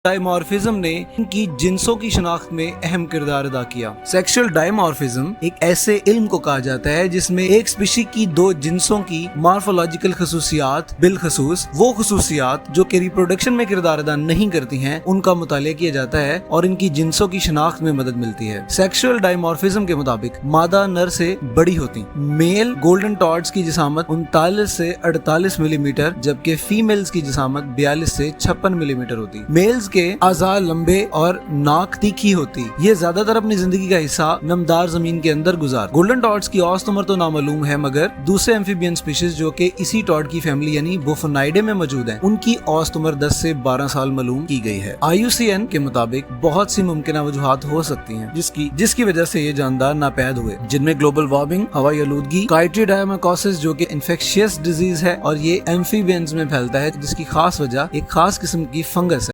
Dimorphism ने इनकी जिन्सों की शनाख्त में अहम किरदार अदा किया। सेक्सुअल डायमॉर्फिज्म एक ऐसे इल्म को कहा जाता है जिसमें एक स्पीशी की दो जिन्सों की मॉर्फोलॉजिकल खसूसियात बिलखसूस वो खसूसियात जो कि रिप्रोडक्शन में किरदार अदा नहीं करती हैं उनका मुतालिया किया जाता है और इनकी जिन्सों की शनाख्त में मदद मिलती है। सेक्सुअल डायमॉर्फिज्म के मुताबिक मादा नर से बड़ी होती। मेल गोल्डन टॉर्च की जिसामत 39 से 48 मिलीमीटर जबकि फीमेल्स की जिसामत 42 से 56 मिलीमीटर होती। मेल्स के आज़ा लंबे और नाक तीखी होती। ये ज्यादातर अपनी जिंदगी का हिस्सा नमदार जमीन के अंदर गुजार। गोल्डन टॉर्च की औसत उम्र तो नामालूम है मगर दूसरे एम्फीबियन स्पीशीज जो कि इसी टॉर्च की फैमिली यानी बुफोनाइडे में मौजूद हैं, उनकी औसत उम्र 10 से 12 साल मालूम की गई है। IUCN के मुताबिक बहुत सी मुमकिन वजूहात हो सकती हैं जिसकी वजह से ये जानदार नापैद हुए, जिनमें ग्लोबल वार्मिंग, हवाई आलूदगी, काइट्रीडायमाकोसिस जो कि इन्फेक्शियस डिजीज है और ये एम्फीबियंस में फैलता है जिसकी खास वजह एक खास किस्म की फंगस है।